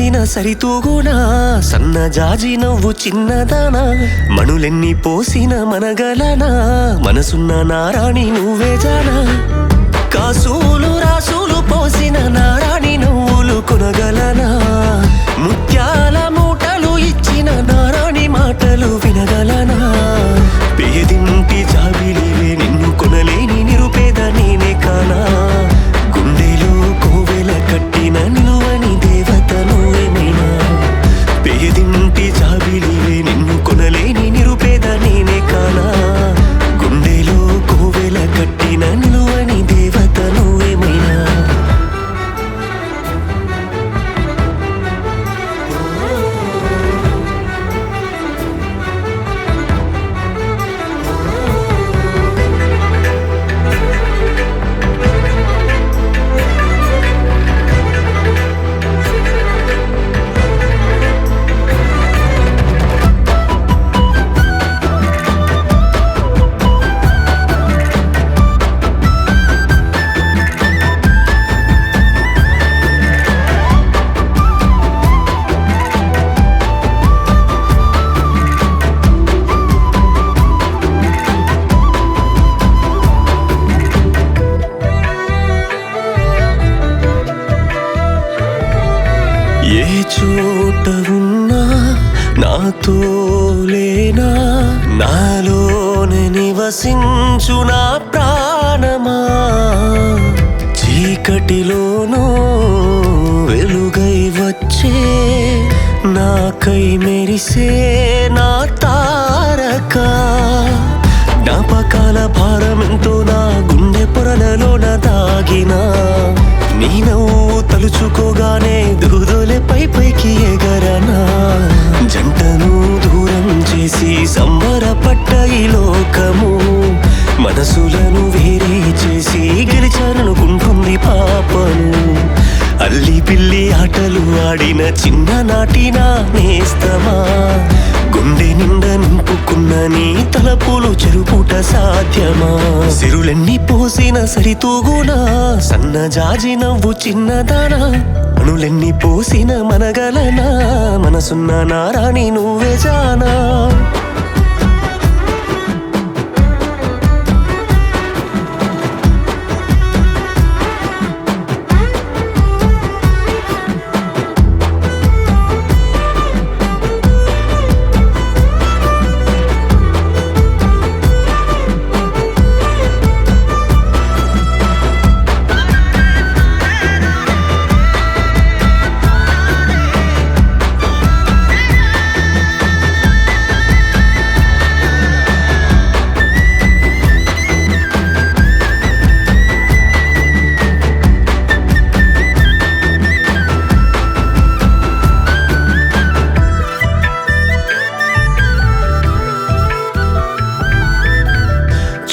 పోసిన సరితూగునా సన్నజాజి నవ్వు చిన్నదానా మణులెన్ని పోసిన మనగలనా మనసున్న నారాణి నువ్వే జానా కాసులు రాసులు పోసిన నారాణి నువ్వులు కొనగలనా ముత్యాల మూటలు ఇచ్చిన నారాణి మాటలు వినగలనా పేదింటి జాబిలివే నిన్ను కొనలేని నిరుపేద నేనే కానా గుండెలో కోవెల కట్టిన నిలువని దేవత నువ్వేమైనా పేదింటి జాబిలివే నిన్ను కొనలేని నిరుపేద నేనే కానా గుండెలో కోవెల కట్టిన నిలువని దేవత నువ్వేమైనా ఏ చోట ఉన్నా నాతో లేనా నాలోనే నివసించు నా ప్రాణమా చీకటిలోనూ వెలుగై వచ్చే నాకై మెరిసే నా తారక జ్ఞాపకాల భారమెంతో నా గుండె పొరలలోన దాగినా నీ నవ్వు తలుచుకోగానే దూదోలే పైకి ఎగరనా జంటను దూరం చేసి సంబరపట్ట ఈ లోకము మనసులను వేరే చేసి గెలిచాననుకుంటుంది పాపను అల్లి పిల్లి ఆటలు ఆడిన చిన్ననాటి నా నేస్తమా గుండె నిండా నింపుకున్న నీ తలపులు చెరుపుట సాధ్యమా సిరులెన్ని పోసిన సరితూగునా సన్నజాజి నవ్వు చిన్నదానా అణులెన్ని పోసిన మనగలనా మనసున్న నారాణి నువ్వే జానా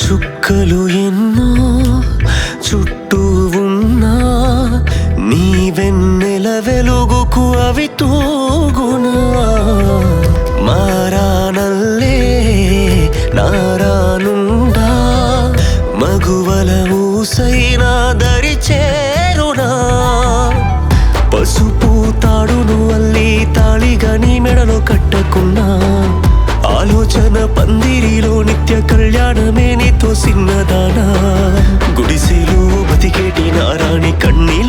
చుక్కలు ఎన్నో చుట్టూ ఉన్నా నీ వెన్నెల వెలుగుకు అవి తూగునా మారానల్లే నారానుండా మగువల ఊసైనా దరి చేరునా పసుపు తాడును అల్లి తాళిగా నీ మెడలో కట్టకున్నా ఆలోచన పందిరిలో నిత్య కళ్యాణమే నీతో సిన్నదానా గుడిసెలో బతికేటి నారాణి కన్నీళ్ళ